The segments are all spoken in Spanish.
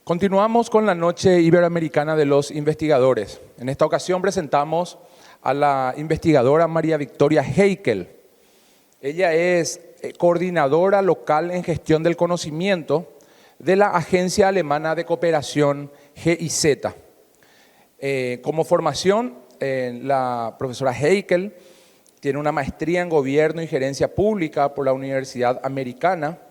Continuamos con la Noche Iberoamericana de los Investigadores. En esta ocasión presentamos a la investigadora María Victoria Heikel. Ella es coordinadora local en gestión del conocimiento de la Agencia Alemana de Cooperación GIZ. Como formación, la profesora Heikel tiene una maestría en Gobierno y Gerencia Pública por la Universidad Americana.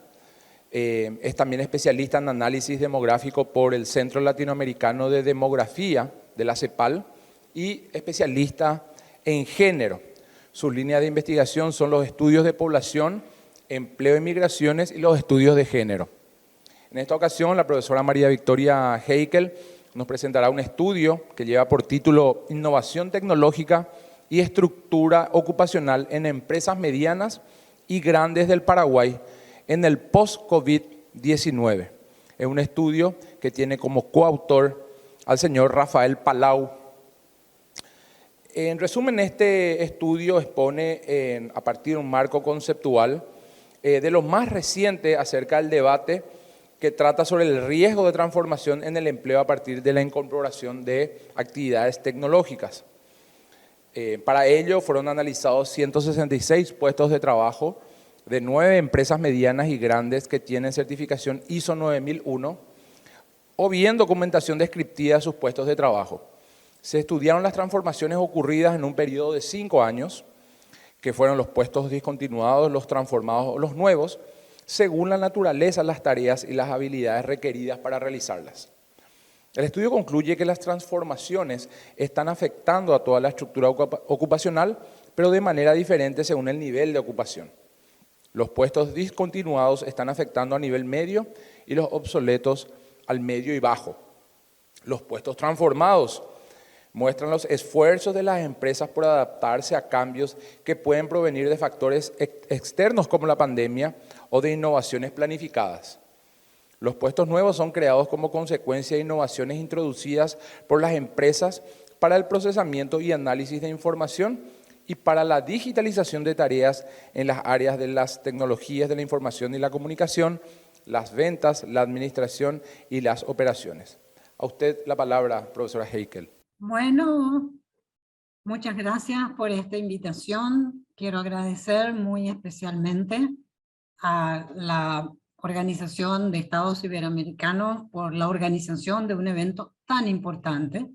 Es también especialista en análisis demográfico por el Centro Latinoamericano de Demografía de la CEPAL y especialista en género. Sus líneas de investigación son los estudios de población, empleo y migraciones y los estudios de género. En esta ocasión, la profesora María Victoria Heikel nos presentará un estudio que lleva por título Innovación tecnológica y estructura ocupacional en empresas medianas y grandes del Paraguay en el post-COVID-19. Es un estudio que tiene como coautor al señor Rafael Palau. En resumen, este estudio expone a partir de un marco conceptual de lo más reciente acerca del debate que trata sobre el riesgo de transformación en el empleo a partir de la incorporación de actividades tecnológicas. Para ello fueron analizados 166 puestos de trabajo de 9 empresas medianas y grandes que tienen certificación ISO 9001 o bien documentación descriptiva de sus puestos de trabajo. Se estudiaron las transformaciones ocurridas en un periodo de 5 años, que fueron los puestos discontinuados, los transformados o los nuevos, según la naturaleza, las tareas y las habilidades requeridas para realizarlas. El estudio concluye que las transformaciones están afectando a toda la estructura ocupacional, pero de manera diferente según el nivel de ocupación. Los puestos discontinuados están afectando a nivel medio y los obsoletos al medio y bajo. Los puestos transformados muestran los esfuerzos de las empresas por adaptarse a cambios que pueden provenir de factores externos como la pandemia o de innovaciones planificadas. Los puestos nuevos son creados como consecuencia de innovaciones introducidas por las empresas para el procesamiento y análisis de información y para la digitalización de tareas en las áreas de las tecnologías de la información y la comunicación, las ventas, la administración y las operaciones. A usted la palabra, profesora Heikel. Bueno, muchas gracias por esta invitación. Quiero agradecer muy especialmente a la Organización de Estados Iberoamericanos por la organización de un evento tan importante.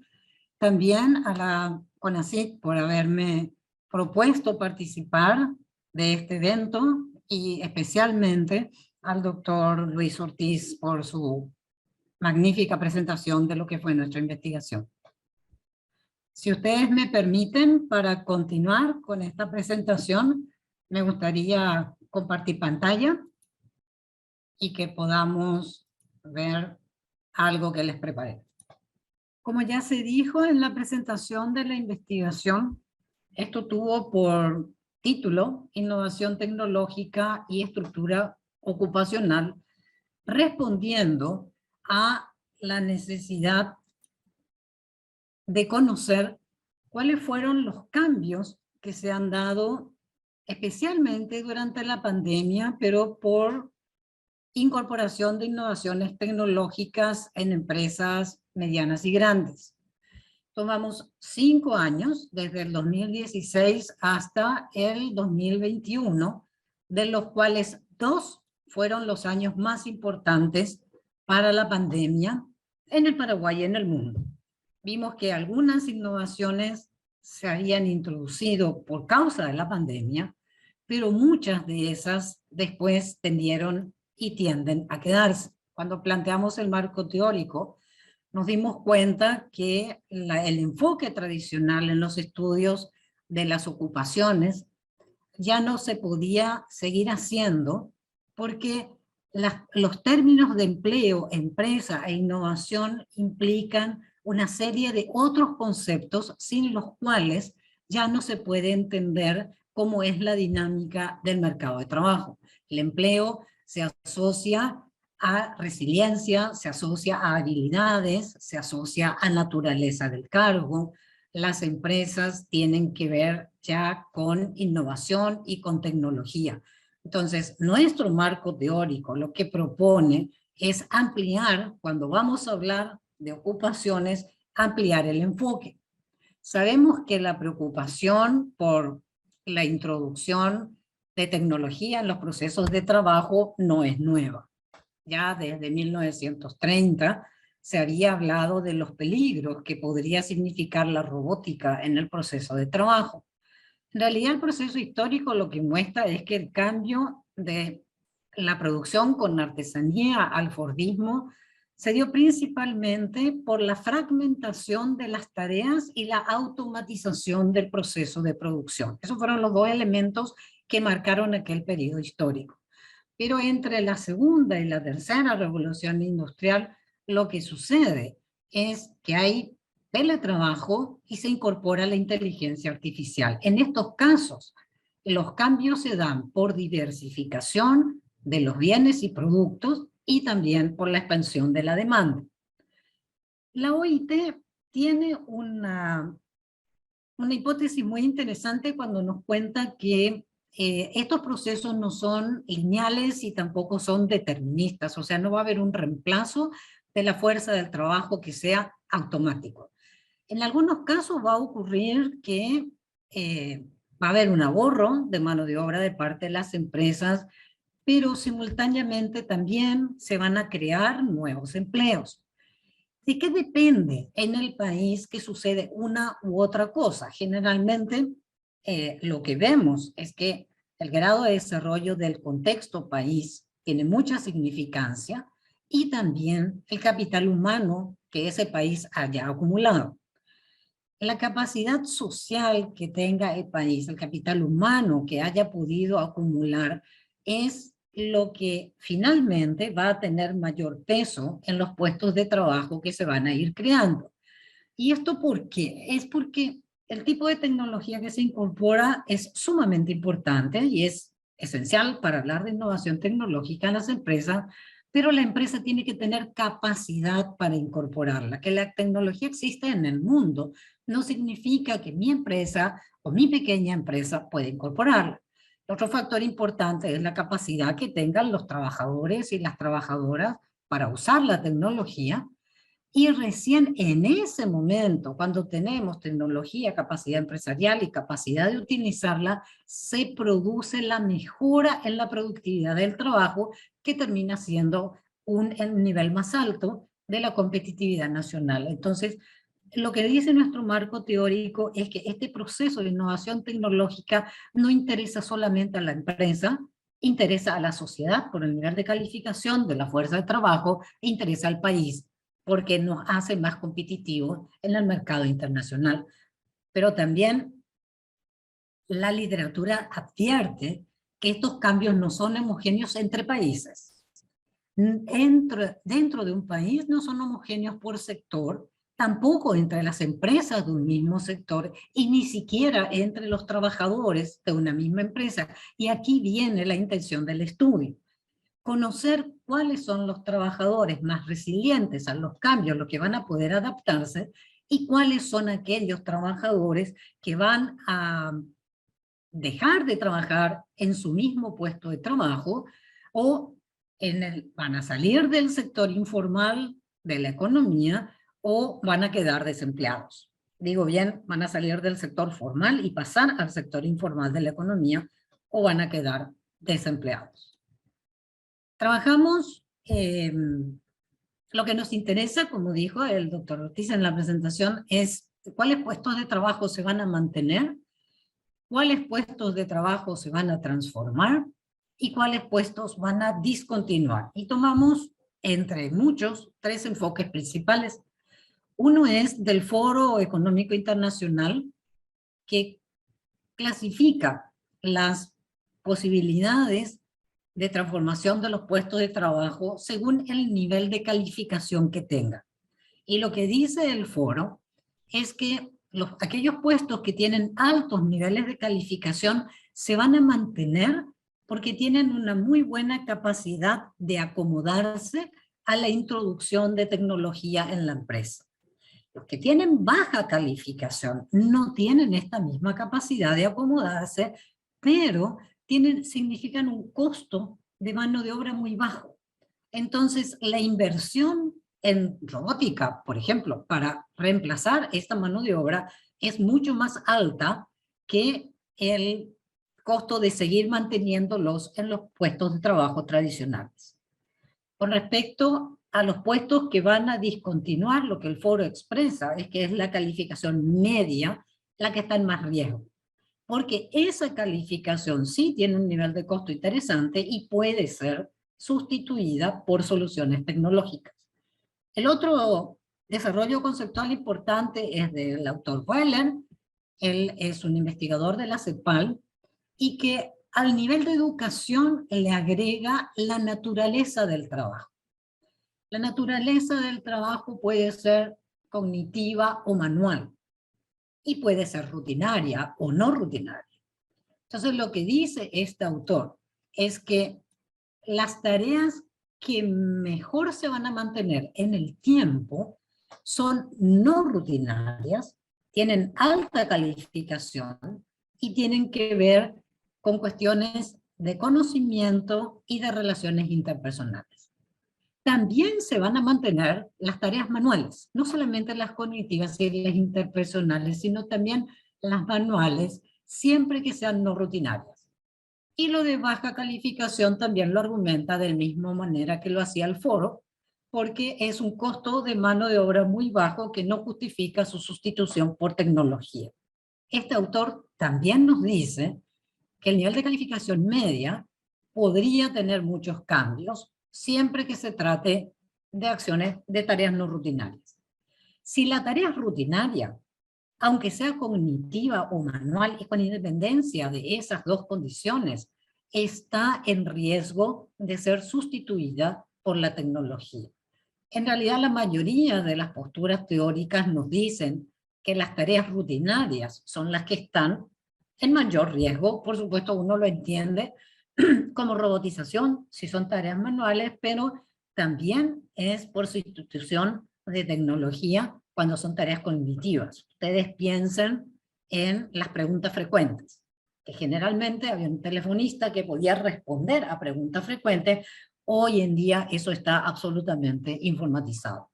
También a la CONACYT por haberme propuesto participar de este evento y especialmente al doctor Luis Ortiz por su magnífica presentación de lo que fue nuestra investigación. Si ustedes me permiten, para continuar con esta presentación, me gustaría compartir pantalla y que podamos ver algo que les preparé. Como ya se dijo en la presentación de la investigación, esto tuvo por título Innovación tecnológica y estructura ocupacional, respondiendo a la necesidad de conocer cuáles fueron los cambios que se han dado especialmente durante la pandemia, pero por incorporación de innovaciones tecnológicas en empresas medianas y grandes. Tomamos 5 años, desde el 2016 hasta el 2021, de los cuales 2 fueron los años más importantes para la pandemia en el Paraguay y en el mundo. Vimos que algunas innovaciones se habían introducido por causa de la pandemia, pero muchas de esas después tendieron y tienden a quedarse. Cuando planteamos el marco teórico, nos dimos cuenta que el enfoque tradicional en los estudios de las ocupaciones ya no se podía seguir haciendo porque los términos de empleo, empresa e innovación implican una serie de otros conceptos sin los cuales ya no se puede entender cómo es la dinámica del mercado de trabajo. El empleo se asocia a resiliencia, se asocia a habilidades, se asocia a naturaleza del cargo. Las empresas tienen que ver ya con innovación y con tecnología. Entonces, nuestro marco teórico lo que propone es ampliar, cuando vamos a hablar de ocupaciones, ampliar el enfoque. Sabemos que la preocupación por la introducción de tecnología en los procesos de trabajo no es nueva. Ya desde 1930 se había hablado de los peligros que podría significar la robótica en el proceso de trabajo. En realidad el proceso histórico lo que muestra es que el cambio de la producción con artesanía al Fordismo se dio principalmente por la fragmentación de las tareas y la automatización del proceso de producción. Esos fueron los dos elementos que marcaron aquel periodo histórico. Pero entre la segunda y la tercera revolución industrial, lo que sucede es que hay teletrabajo y se incorpora la inteligencia artificial. En estos casos, los cambios se dan por diversificación de los bienes y productos y también por la expansión de la demanda. La OIT tiene una hipótesis muy interesante cuando nos cuenta que estos procesos no son lineales y tampoco son deterministas, o sea, no va a haber un reemplazo de la fuerza del trabajo que sea automático. En algunos casos va a ocurrir que va a haber un ahorro de mano de obra de parte de las empresas, pero simultáneamente también se van a crear nuevos empleos. ¿De qué depende en el país que sucede una u otra cosa? Generalmente lo que vemos es que el grado de desarrollo del contexto país tiene mucha significancia y también el capital humano que ese país haya acumulado. La capacidad social que tenga el país, el capital humano que haya podido acumular, es lo que finalmente va a tener mayor peso en los puestos de trabajo que se van a ir creando. ¿Y esto por qué? Es porque el tipo de tecnología que se incorpora es sumamente importante y es esencial para hablar de innovación tecnológica en las empresas, pero la empresa tiene que tener capacidad para incorporarla. Que la tecnología existe en el mundo no significa que mi empresa o mi pequeña empresa pueda incorporarla. Otro factor importante es la capacidad que tengan los trabajadores y las trabajadoras para usar la tecnología. Y recién en ese momento, cuando tenemos tecnología, capacidad empresarial y capacidad de utilizarla, se produce la mejora en la productividad del trabajo, que termina siendo el nivel más alto de la competitividad nacional. Entonces, lo que dice nuestro marco teórico es que este proceso de innovación tecnológica no interesa solamente a la empresa, interesa a la sociedad por el nivel de calificación de la fuerza de trabajo, e interesa al país porque nos hace más competitivos en el mercado internacional. Pero también la literatura advierte que estos cambios no son homogéneos entre países. Dentro de un país no son homogéneos por sector, tampoco entre las empresas de un mismo sector y ni siquiera entre los trabajadores de una misma empresa. Y aquí viene la intención del estudio. Conocer cuáles son los trabajadores más resilientes a los cambios, los que van a poder adaptarse, y cuáles son aquellos trabajadores que van a dejar de trabajar en su mismo puesto de trabajo o van a salir del sector informal de la economía o van a quedar desempleados. Digo bien, van a salir del sector formal y pasar al sector informal de la economía o van a quedar desempleados. Trabajamos, lo que nos interesa, como dijo el doctor Ortiz en la presentación, es cuáles puestos de trabajo se van a mantener, cuáles puestos de trabajo se van a transformar y cuáles puestos van a discontinuar. Y tomamos, entre muchos, 3 enfoques principales. Uno es del Foro Económico Internacional, que clasifica las posibilidades de transformación de los puestos de trabajo según el nivel de calificación que tenga. Y lo que dice el foro es que aquellos puestos que tienen altos niveles de calificación se van a mantener porque tienen una muy buena capacidad de acomodarse a la introducción de tecnología en la empresa. Los que tienen baja calificación no tienen esta misma capacidad de acomodarse, pero significan un costo de mano de obra muy bajo. Entonces, la inversión en robótica, por ejemplo, para reemplazar esta mano de obra es mucho más alta que el costo de seguir manteniéndolos en los puestos de trabajo tradicionales. Con respecto a los puestos que van a discontinuar, lo que el foro expresa es que es la calificación media la que está en más riesgo, porque esa calificación sí tiene un nivel de costo interesante y puede ser sustituida por soluciones tecnológicas. El otro desarrollo conceptual importante es del autor Weiler. Él es un investigador de la CEPAL y que al nivel de educación le agrega la naturaleza del trabajo. La naturaleza del trabajo puede ser cognitiva o manual y puede ser rutinaria o no rutinaria. Entonces lo que dice este autor es que las tareas que mejor se van a mantener en el tiempo son no rutinarias, tienen alta calificación y tienen que ver con cuestiones de conocimiento y de relaciones interpersonales. También se van a mantener las tareas manuales, no solamente las cognitivas y las interpersonales, sino también las manuales, siempre que sean no rutinarias. Y lo de baja calificación también lo argumenta de la misma manera que lo hacía el foro, porque es un costo de mano de obra muy bajo que no justifica su sustitución por tecnología. Este autor también nos dice que el nivel de calificación media podría tener muchos cambios siempre que se trate de acciones de tareas no rutinarias. Si la tarea es rutinaria, aunque sea cognitiva o manual y con independencia de esas dos condiciones, está en riesgo de ser sustituida por la tecnología. En realidad, la mayoría de las posturas teóricas nos dicen que las tareas rutinarias son las que están en mayor riesgo. Por supuesto, uno lo entiende como robotización, si son tareas manuales, pero también es por sustitución de tecnología cuando son tareas cognitivas. Ustedes piensen en las preguntas frecuentes, que generalmente había un telefonista que podía responder a preguntas frecuentes. Hoy en día eso está absolutamente informatizado.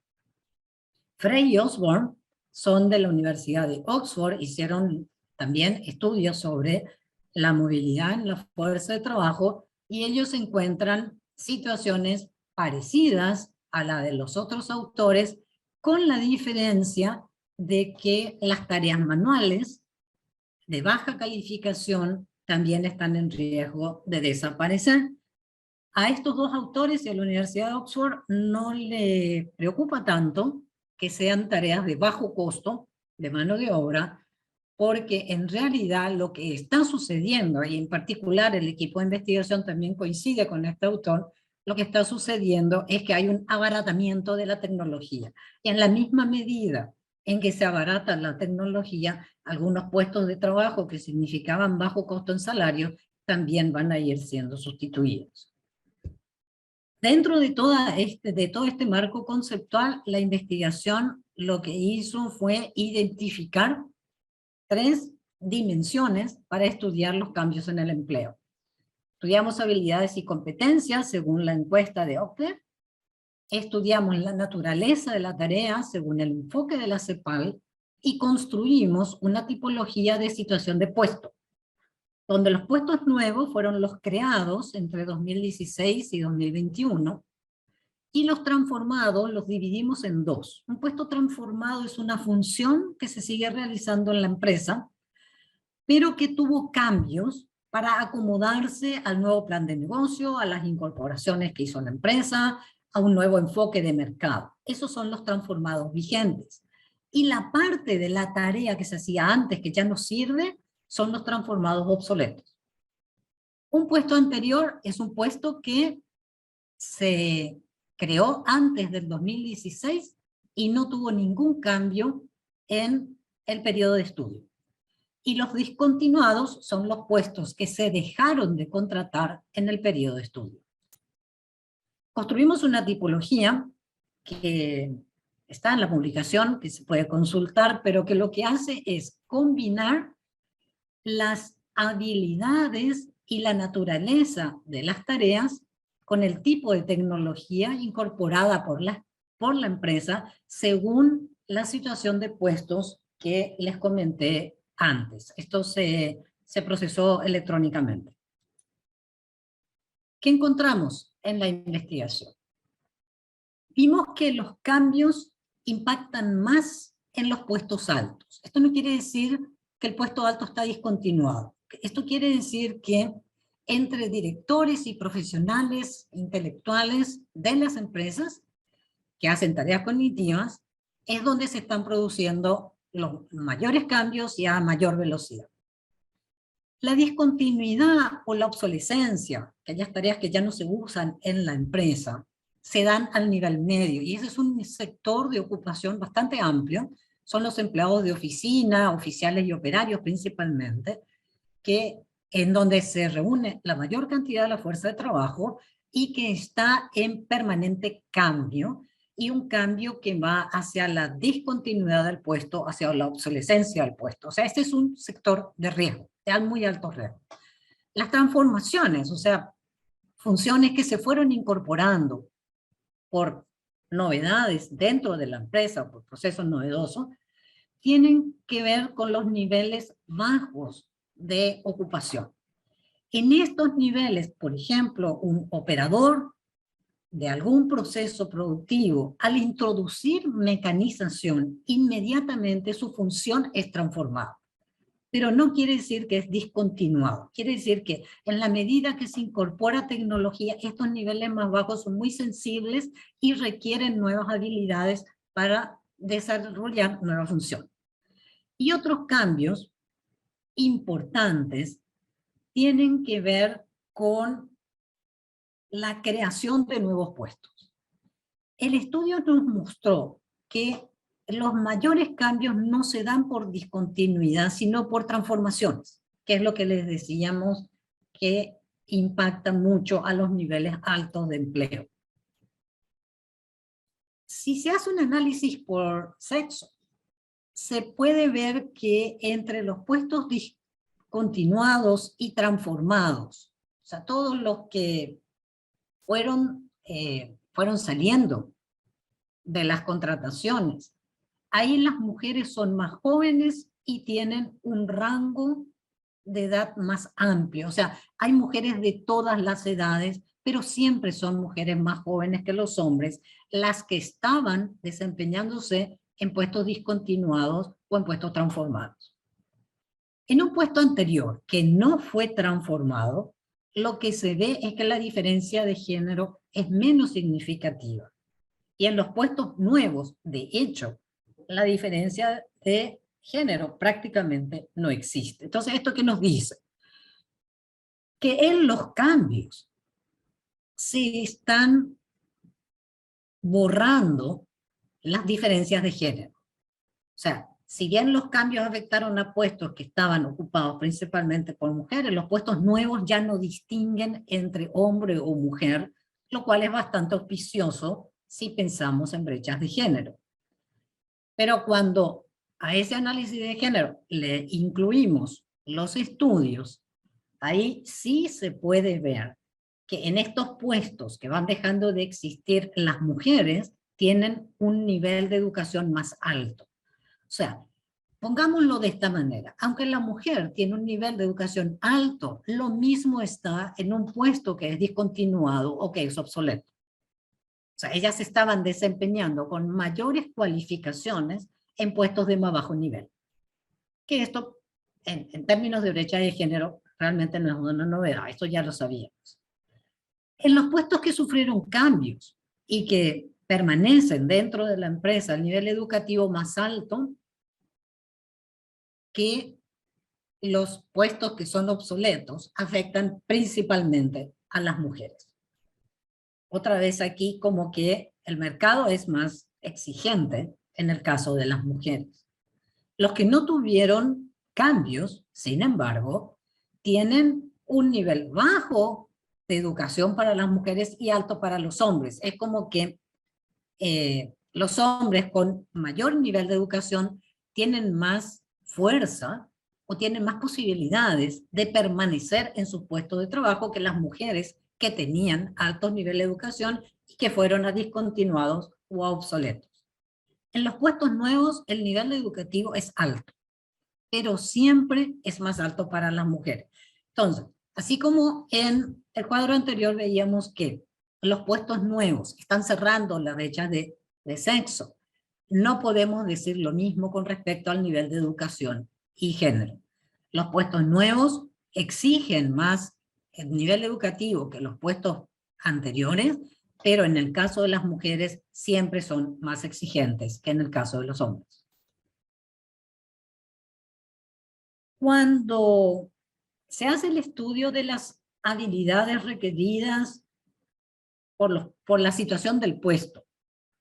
Frey y Osborne son de la Universidad de Oxford, hicieron también estudios sobre la movilidad en la fuerza de trabajo y ellos encuentran situaciones parecidas a la de los otros autores, con la diferencia de que las tareas manuales de baja calificación también están en riesgo de desaparecer. A estos dos autores y a la Universidad de Oxford no le preocupa tanto que sean tareas de bajo costo de mano de obra, porque en realidad lo que está sucediendo, y en particular el equipo de investigación también coincide con este autor, lo que está sucediendo es que hay un abaratamiento de la tecnología. En la misma medida en que se abarata la tecnología, algunos puestos de trabajo que significaban bajo costo en salario también van a ir siendo sustituidos. Dentro de todo este marco conceptual, la investigación lo que hizo fue identificar 3 dimensiones para estudiar los cambios en el empleo. Estudiamos habilidades y competencias según la encuesta de Ockler, estudiamos la naturaleza de la tarea según el enfoque de la CEPAL y construimos una tipología de situación de puesto, donde los puestos nuevos fueron los creados entre 2016 y 2021, y los transformados los dividimos en 2. Un puesto transformado es una función que se sigue realizando en la empresa, pero que tuvo cambios para acomodarse al nuevo plan de negocio, a las incorporaciones que hizo la empresa, a un nuevo enfoque de mercado. Esos son los transformados vigentes. Y la parte de la tarea que se hacía antes, que ya no sirve, son los transformados obsoletos. Un puesto anterior es un puesto que se creó antes del 2016 y no tuvo ningún cambio en el periodo de estudio. Y los discontinuados son los puestos que se dejaron de contratar en el periodo de estudio. Construimos una tipología que está en la publicación, que se puede consultar, pero que lo que hace es combinar las habilidades y la naturaleza de las tareas con el tipo de tecnología incorporada por la empresa según la situación de puestos que les comenté antes. Esto se procesó electrónicamente. ¿Qué encontramos en la investigación? Vimos que los cambios impactan más en los puestos altos. Esto no quiere decir que el puesto alto está discontinuado. Esto quiere decir que entre directores y profesionales intelectuales de las empresas que hacen tareas cognitivas es donde se están produciendo los mayores cambios y a mayor velocidad. La discontinuidad o la obsolescencia, aquellas tareas que ya no se usan en la empresa, se dan al nivel medio, y ese es un sector de ocupación bastante amplio. Son los empleados de oficina, oficiales y operarios principalmente, en donde se reúne la mayor cantidad de la fuerza de trabajo y que está en permanente cambio, y un cambio que va hacia la discontinuidad del puesto, hacia la obsolescencia del puesto. O sea, este es un sector de riesgo, de muy alto riesgo. Las transformaciones, o sea, funciones que se fueron incorporando por novedades dentro de la empresa, por procesos novedosos, tienen que ver con los niveles bajos de ocupación. En estos niveles, por ejemplo, un operador de algún proceso productivo, al introducir mecanización, inmediatamente su función es transformada. Pero no quiere decir que es discontinuado. Quiere decir que en la medida que se incorpora tecnología, estos niveles más bajos son muy sensibles y requieren nuevas habilidades para desarrollar nueva función. Y otros cambios importantes tienen que ver con la creación de nuevos puestos. El estudio nos mostró que los mayores cambios no se dan por discontinuidad, sino por transformaciones, que es lo que les decíamos que impacta mucho a los niveles altos de empleo. Si se hace un análisis por sexo, se puede ver que entre los puestos discontinuados y transformados, o sea, todos los que fueron saliendo de las contrataciones, ahí las mujeres son más jóvenes y tienen un rango de edad más amplio. O sea, hay mujeres de todas las edades, pero siempre son mujeres más jóvenes que los hombres, las que estaban desempeñándose en puestos discontinuados o en puestos transformados. En un puesto anterior que no fue transformado, lo que se ve es que la diferencia de género es menos significativa. Y en los puestos nuevos, de hecho, la diferencia de género prácticamente no existe. Entonces, ¿esto qué nos dice? Que en los cambios se están borrando las diferencias de género. O sea, si bien los cambios afectaron a puestos que estaban ocupados principalmente por mujeres, los puestos nuevos ya no distinguen entre hombre o mujer, lo cual es bastante auspicioso si pensamos en brechas de género. Pero cuando a ese análisis de género le incluimos los estudios, ahí sí se puede ver que en estos puestos que van dejando de existir, las mujeres tienen un nivel de educación más alto. O sea, pongámoslo de esta manera, aunque la mujer tiene un nivel de educación alto, lo mismo está en un puesto que es discontinuado o que es obsoleto. O sea, ellas estaban desempeñando con mayores cualificaciones en puestos de más bajo nivel. Que esto, en términos de brecha de género, realmente no es una novedad, esto ya lo sabíamos. En los puestos que sufrieron cambios y que permanecen dentro de la empresa al nivel educativo más alto que los puestos que son obsoletos, afectan principalmente a las mujeres. Otra vez aquí como que el mercado es más exigente en el caso de las mujeres. Los que no tuvieron cambios, sin embargo, tienen un nivel bajo de educación para las mujeres y alto para los hombres. Es como que los hombres con mayor nivel de educación tienen más fuerza o tienen más posibilidades de permanecer en su puesto de trabajo que las mujeres que tenían altos niveles de educación y que fueron a discontinuados o a obsoletos. En los puestos nuevos el nivel educativo es alto, pero siempre es más alto para las mujeres. Entonces, así como en el cuadro anterior veíamos que los puestos nuevos están cerrando la brecha de sexo, no podemos decir lo mismo con respecto al nivel de educación y género. Los puestos nuevos exigen más el nivel educativo que los puestos anteriores, pero en el caso de las mujeres siempre son más exigentes que en el caso de los hombres. Cuando se hace el estudio de las habilidades requeridas por la situación del puesto,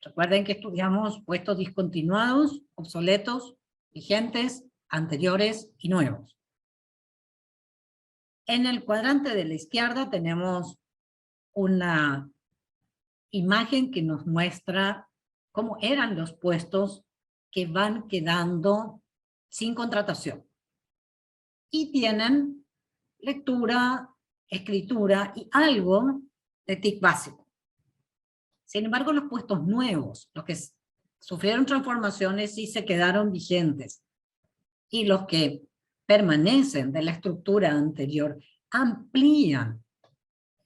recuerden que estudiamos puestos discontinuados, obsoletos, vigentes, anteriores y nuevos. En el cuadrante de la izquierda tenemos una imagen que nos muestra cómo eran los puestos que van quedando sin contratación. Y tienen lectura, escritura y algo de TIC básico. Sin embargo, los puestos nuevos, los que sufrieron transformaciones y se quedaron vigentes, y los que permanecen de la estructura anterior, amplían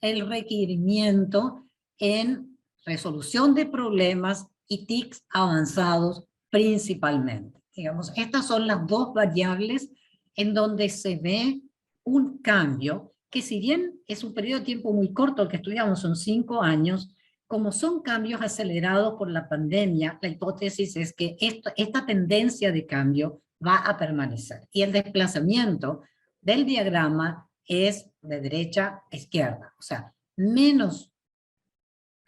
el requerimiento en resolución de problemas y TICs avanzados principalmente. Digamos, estas son las dos variables en donde se ve un cambio que, si bien es un periodo de tiempo muy corto, el que estudiamos son 5 años, como son cambios acelerados por la pandemia, la hipótesis es que esta tendencia de cambio va a permanecer. Y el desplazamiento del diagrama es de derecha a izquierda. O sea, menos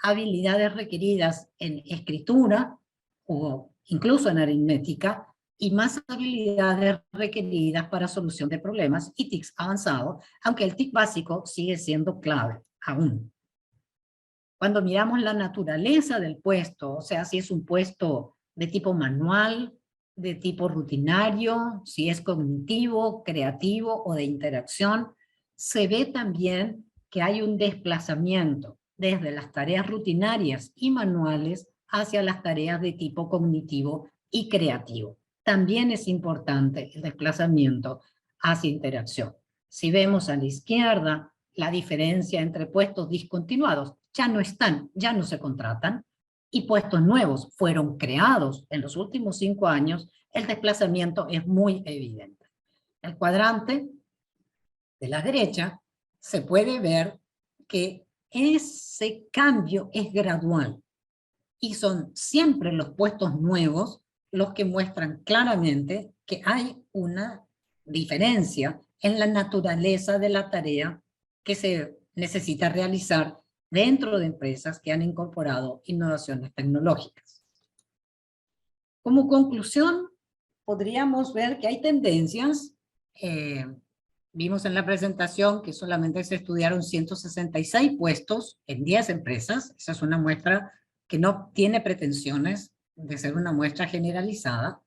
habilidades requeridas en escritura o incluso en aritmética, y más habilidades requeridas para solución de problemas y TICs avanzados, aunque el TIC básico sigue siendo clave aún. Cuando miramos la naturaleza del puesto, o sea, si es un puesto de tipo manual, de tipo rutinario, si es cognitivo, creativo o de interacción, se ve también que hay un desplazamiento desde las tareas rutinarias y manuales hacia las tareas de tipo cognitivo y creativo. También es importante el desplazamiento hacia interacción. Si vemos a la izquierda la diferencia entre puestos discontinuados, ya no están, ya no se contratan, y puestos nuevos fueron creados en los últimos 5 años, el desplazamiento es muy evidente. El cuadrante de la derecha se puede ver que ese cambio es gradual y son siempre los puestos nuevos los que muestran claramente que hay una diferencia en la naturaleza de la tarea que se necesita realizar dentro de empresas que han incorporado innovaciones tecnológicas. Como conclusión, podríamos ver que hay tendencias. Vimos en la presentación que solamente se estudiaron 166 puestos en 10 empresas. Esa es una muestra que no tiene pretensiones de ser una muestra generalizada,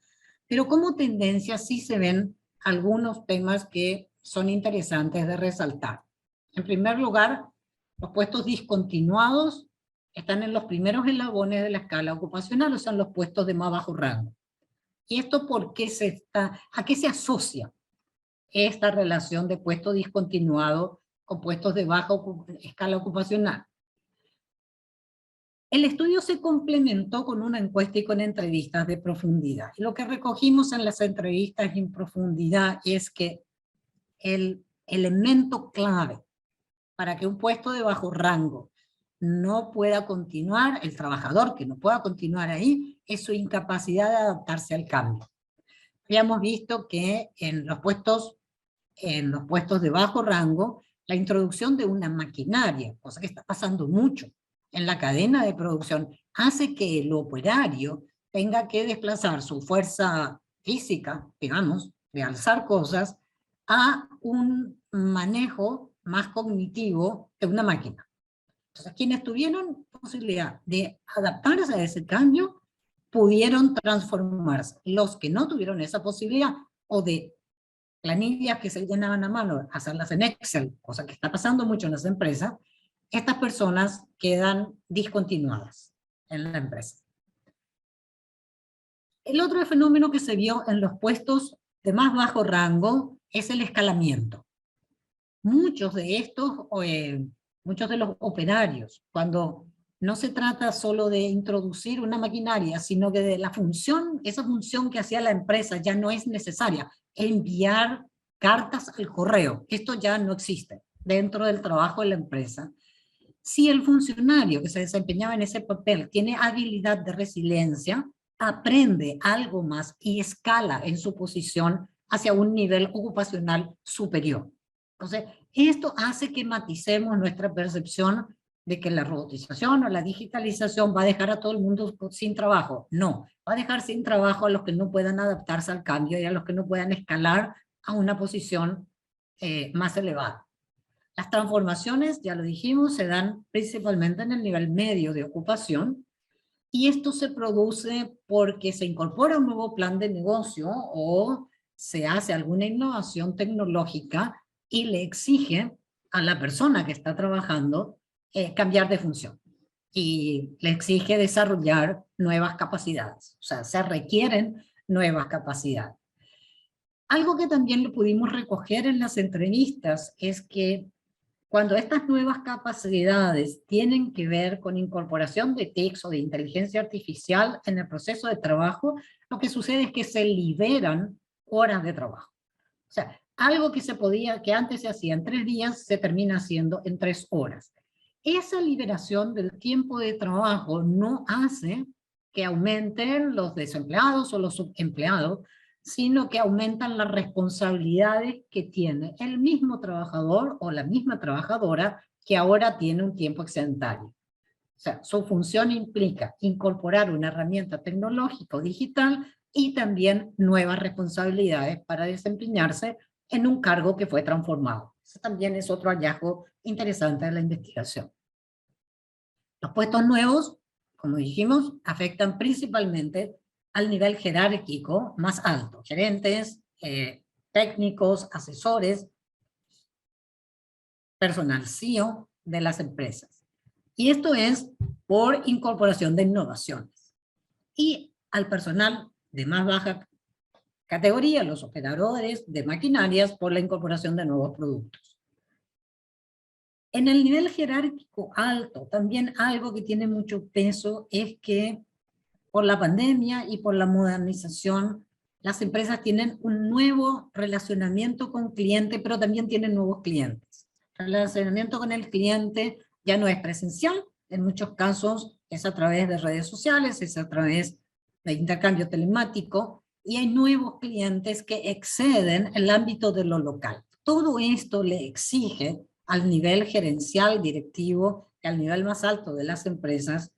pero como tendencia sí se ven algunos temas que son interesantes de resaltar. En primer lugar, los puestos discontinuados están en los primeros eslabones de la escala ocupacional, o sea, en los puestos de más bajo rango. ¿Y esto por qué a qué se asocia esta relación de puesto discontinuado con puestos de baja escala ocupacional? El estudio se complementó con una encuesta y con entrevistas de profundidad. Y lo que recogimos en las entrevistas en profundidad es que el elemento clave para que un puesto de bajo rango no pueda continuar, el trabajador que no pueda continuar ahí, es su incapacidad de adaptarse al cambio. Habíamos visto que en los puestos de bajo rango, la introducción de una maquinaria, cosa que está pasando mucho en la cadena de producción, hace que el operario tenga que desplazar su fuerza física, digamos, de alzar cosas, a un manejo más cognitivo de una máquina. Entonces, quienes tuvieron posibilidad de adaptarse a ese cambio, pudieron transformarse. Los que no tuvieron esa posibilidad, o de planillas que se llenaban a mano, hacerlas en Excel, cosa que está pasando mucho en las empresas, estas personas quedan discontinuadas en la empresa. El otro fenómeno que se vio en los puestos de más bajo rango es el escalamiento. Muchos de muchos de los operarios, cuando no se trata solo de introducir una maquinaria, sino que de la función, esa función que hacía la empresa ya no es necesaria, enviar cartas al correo, esto ya no existe dentro del trabajo de la empresa. Si el funcionario que se desempeñaba en ese papel tiene habilidad de resiliencia, aprende algo más y escala en su posición hacia un nivel ocupacional superior. Entonces, esto hace que maticemos nuestra percepción de que la robotización o la digitalización va a dejar a todo el mundo sin trabajo. No, va a dejar sin trabajo a los que no puedan adaptarse al cambio y a los que no puedan escalar a una posición más elevada. Las transformaciones, ya lo dijimos, se dan principalmente en el nivel medio de ocupación, y esto se produce porque se incorpora un nuevo plan de negocio o se hace alguna innovación tecnológica y le exige a la persona que está trabajando cambiar de función. Y le exige desarrollar nuevas capacidades. O sea, se requieren nuevas capacidades. Algo que también lo pudimos recoger en las entrevistas es que cuando estas nuevas capacidades tienen que ver con incorporación de TICs o de inteligencia artificial en el proceso de trabajo, lo que sucede es que se liberan horas de trabajo. O sea, algo que antes se hacía en 3 días, se termina haciendo en 3 horas. Esa liberación del tiempo de trabajo no hace que aumenten los desempleados o los subempleados, sino que aumentan las responsabilidades que tiene el mismo trabajador o la misma trabajadora que ahora tiene un tiempo excedentario. O sea, su función implica incorporar una herramienta tecnológica o digital y también nuevas responsabilidades para desempeñarse en un cargo que fue transformado. Eso también es otro hallazgo interesante de la investigación. Los puestos nuevos, como dijimos, afectan principalmente al nivel jerárquico más alto, gerentes, técnicos, asesores, personal CEO de las empresas. Y esto es por incorporación de innovaciones. Y al personal de más baja categoría, los operadores de maquinarias, por la incorporación de nuevos productos. En el nivel jerárquico alto, también algo que tiene mucho peso es que por la pandemia y por la modernización, las empresas tienen un nuevo relacionamiento con cliente, pero también tienen nuevos clientes. El relacionamiento con el cliente ya no es presencial, en muchos casos es a través de redes sociales, es a través de intercambio telemático, y hay nuevos clientes que exceden el ámbito de lo local. Todo esto le exige al nivel gerencial, directivo, y al nivel más alto de las empresas,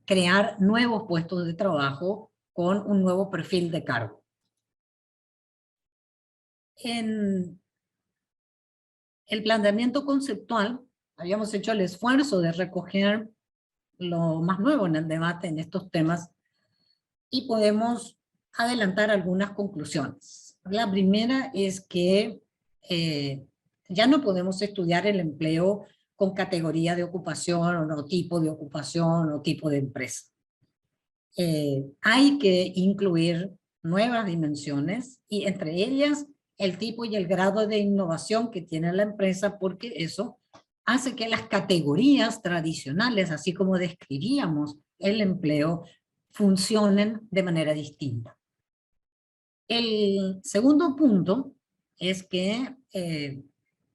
crear nuevos puestos de trabajo con un nuevo perfil de cargo. En el planteamiento conceptual, habíamos hecho el esfuerzo de recoger lo más nuevo en el debate en estos temas y podemos adelantar algunas conclusiones. La primera es que ya no podemos estudiar el empleo con categoría de ocupación o tipo de ocupación o tipo de empresa. Hay que incluir nuevas dimensiones y entre ellas el tipo y el grado de innovación que tiene la empresa, porque eso hace que las categorías tradicionales, así como describíamos el empleo, funcionen de manera distinta. El segundo punto es que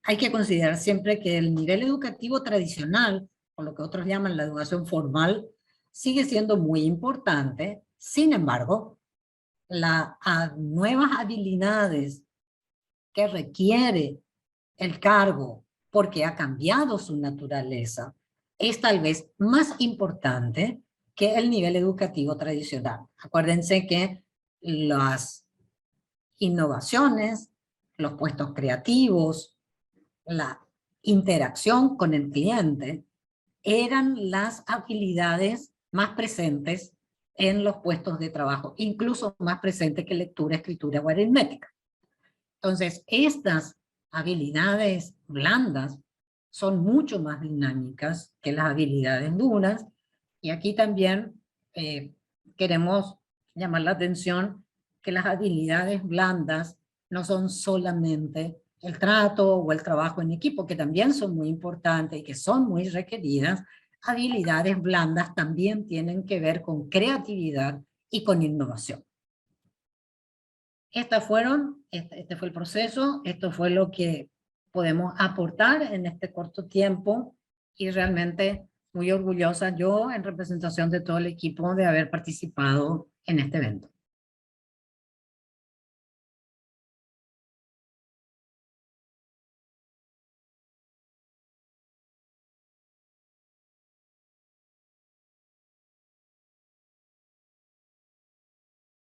hay que considerar siempre que el nivel educativo tradicional, o lo que otros llaman la educación formal, sigue siendo muy importante. Sin embargo, las nuevas habilidades que requiere el cargo porque ha cambiado su naturaleza es tal vez más importante que el nivel educativo tradicional. Acuérdense que las innovaciones, los puestos creativos, la interacción con el cliente eran las habilidades más presentes en los puestos de trabajo, incluso más presentes que lectura, escritura o aritmética. Entonces, estas habilidades blandas son mucho más dinámicas que las habilidades duras. Y aquí también queremos llamar la atención que las habilidades blandas no son solamente el trato o el trabajo en equipo, que también son muy importantes y que son muy requeridas. Habilidades blandas también tienen que ver con creatividad y con innovación. Este fue el proceso, esto fue lo que podemos aportar en este corto tiempo y realmente muy orgullosa yo en representación de todo el equipo de haber participado en este evento.